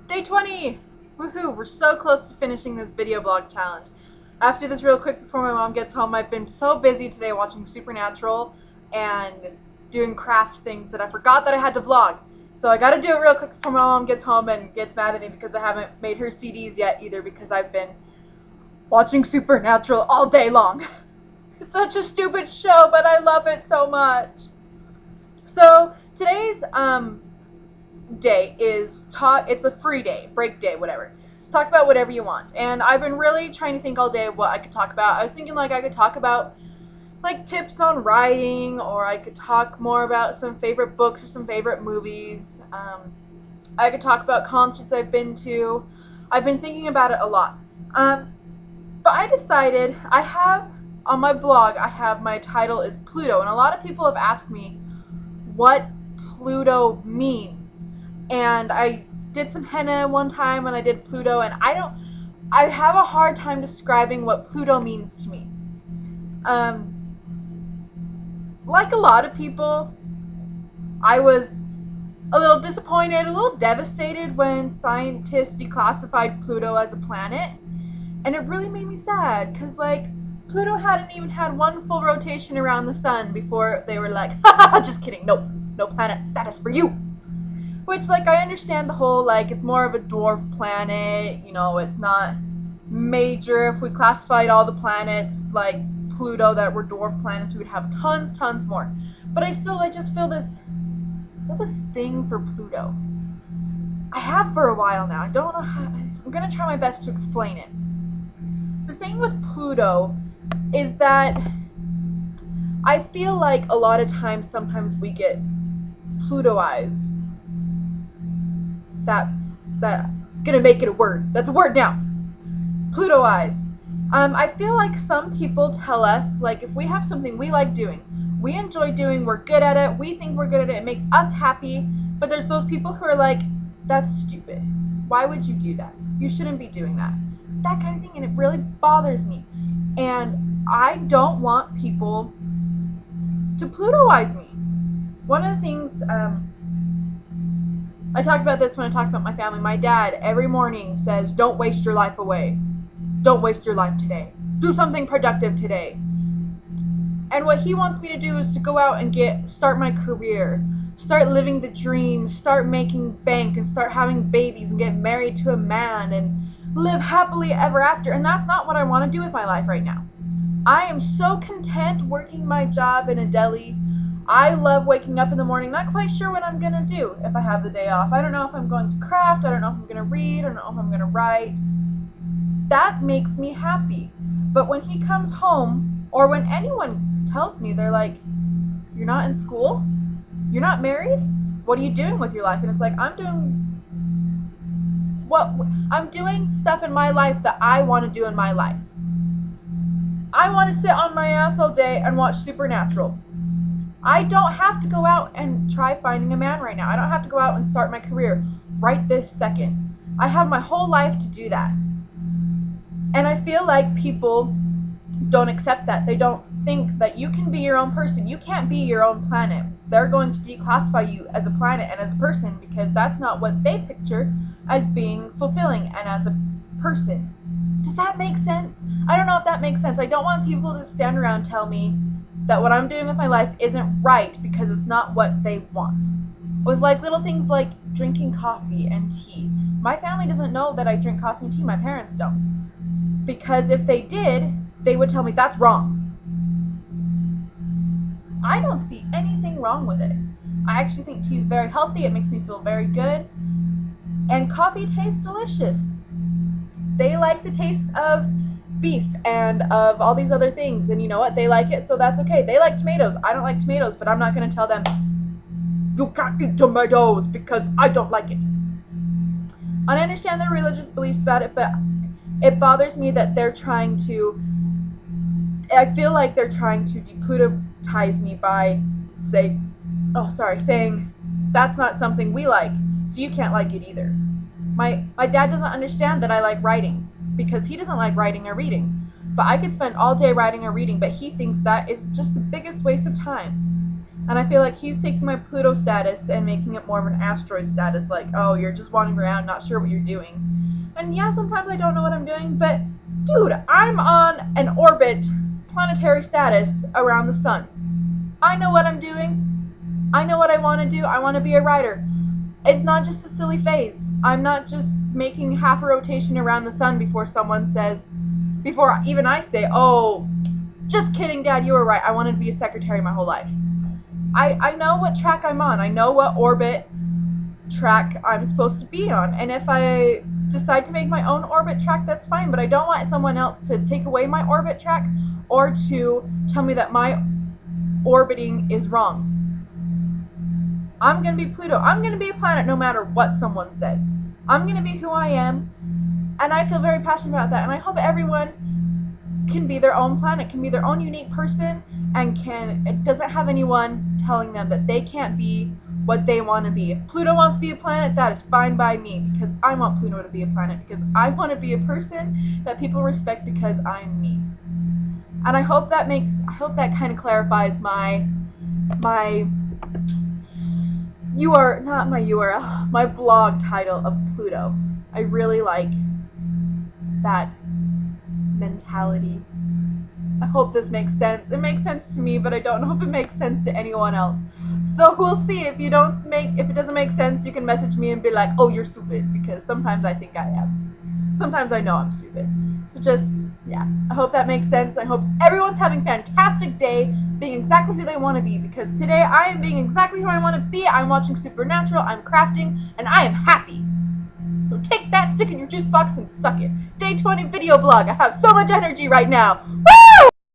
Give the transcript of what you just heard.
Day 20! Woohoo! We're so close to finishing this video blog challenge. After this real quick before my mom gets home, I've been so busy today watching Supernatural and doing craft things that I forgot that I had to vlog. So I gotta do it real quick before my mom gets home and gets mad at me because I haven't made her CDs yet either because I've been watching Supernatural all day long. It's such a stupid show, but I love it so much. So today's day is it's a free day, break day, whatever. Just talk about whatever you want. And I've been really trying to think all day of what I could talk about. I was thinking like I could talk about like tips on writing, or I could talk more about some favorite books or some favorite movies. I could talk about concerts I've been to. I've been thinking about it a lot. But I decided I have on my blog, my title is Pluto, and a lot of people have asked me what Pluto means. And I did some henna one time and I did Pluto, and I have a hard time describing what Pluto means to me. Like a lot of people, I was a little disappointed, a little devastated when scientists declassified Pluto as a planet. And it really made me sad, because like Pluto hadn't even had one full rotation around the sun before they were like, haha, just kidding, nope, no planet status for you. Which, like, I understand the whole, like, it's more of a dwarf planet, you know, it's not major. If we classified all the planets like Pluto that were dwarf planets, we would have tons more. But I just feel this thing for Pluto. I have for a while now. I don't know how. I'm gonna try my best to explain it. The thing with Pluto is that I feel like a lot of times, sometimes we get Plutoized. Gonna make it a word. That's a word now. Plutoized. I feel like some people tell us, like, if we have something we like doing, we enjoy doing, we're good at it, we think we're good at it, it makes us happy, but there's those people who are like, that's stupid. Why would you do that? You shouldn't be doing that. That kind of thing, and it really bothers me. And I don't want people to Plutoize me. One of the things, I talked about this when I talked about my family. My dad every morning says, don't waste your life away. Don't waste your life today. Do something productive today. And what he wants me to do is to go out and start my career, start living the dream, start making bank, and start having babies and get married to a man and live happily ever after. And that's not what I want to do with my life right now. I am so content working my job in a deli. I love waking up in the morning, not quite sure what I'm going to do if I have the day off. I don't know if I'm going to craft, I don't know if I'm going to read, I don't know if I'm going to write. That makes me happy. But when he comes home, or when anyone tells me, they're like, you're not in school? You're not married? What are you doing with your life? And it's like, I'm doing stuff in my life that I want to do in my life. I want to sit on my ass all day and watch Supernatural. I don't have to go out and try finding a man right now. I don't have to go out and start my career right this second. I have my whole life to do that. And I feel like people don't accept that. They don't think that you can be your own person. You can't be your own planet. They're going to declassify you as a planet and as a person because that's not what they picture as being fulfilling and as a person. Does that make sense? I don't know if that makes sense. I don't want people to stand around and tell me that what I'm doing with my life isn't right because it's not what they want. With like little things like drinking coffee and tea. My family doesn't know that I drink coffee and tea. My parents don't. Because if they did, they would tell me that's wrong. I don't see anything wrong with it. I actually think tea is very healthy. It makes me feel very good. And coffee tastes delicious. They like the taste of beef and of all these other things, and you know what, they like it, so that's okay. They like tomatoes. I don't like tomatoes, but I'm not going to tell them you can't eat tomatoes because I don't like it. And I understand their religious beliefs about it, but it bothers me that I feel like they're trying to depulitize me by saying that's not something we like, so you can't like it either. My dad doesn't understand that I like writing, because he doesn't like writing or reading. But I could spend all day writing or reading, but he thinks that is just the biggest waste of time. And I feel like he's taking my Pluto status and making it more of an asteroid status, like, oh, you're just wandering around, not sure what you're doing. And yeah, sometimes I don't know what I'm doing, but dude, I'm on an orbit, planetary status around the sun. I know what I'm doing. I know what I want to do. I want to be a writer. It's not just a silly phase. I'm not just making half a rotation around the sun before someone says, before even I say, oh, just kidding, Dad, you were right. I wanted to be a secretary my whole life. I know what track I'm on. I know what orbit track I'm supposed to be on. And if I decide to make my own orbit track, that's fine. But I don't want someone else to take away my orbit track or to tell me that my orbiting is wrong. I'm going to be Pluto. I'm going to be a planet no matter what someone says. I'm going to be who I am. And I feel very passionate about that. And I hope everyone can be their own planet, can be their own unique person, and it doesn't have anyone telling them that they can't be what they want to be. If Pluto wants to be a planet, that is fine by me, because I want Pluto to be a planet, because I want to be a person that people respect because I'm me. And I hope that kind of clarifies my URL, my blog title of Pluto. I really like that mentality. I hope this makes sense. It makes sense to me, but I don't know if it makes sense to anyone else. So we'll see. If it doesn't make sense, you can message me and be like, oh, you're stupid, because sometimes I think I am. Sometimes I know I'm stupid. So just, yeah, I hope that makes sense. I hope everyone's having a fantastic day, being exactly who they want to be, because today I am being exactly who I want to be. I'm watching Supernatural, I'm crafting, and I am happy. So take that, stick in your juice box, and suck it. Day 20 video blog. I have so much energy right now. Woo!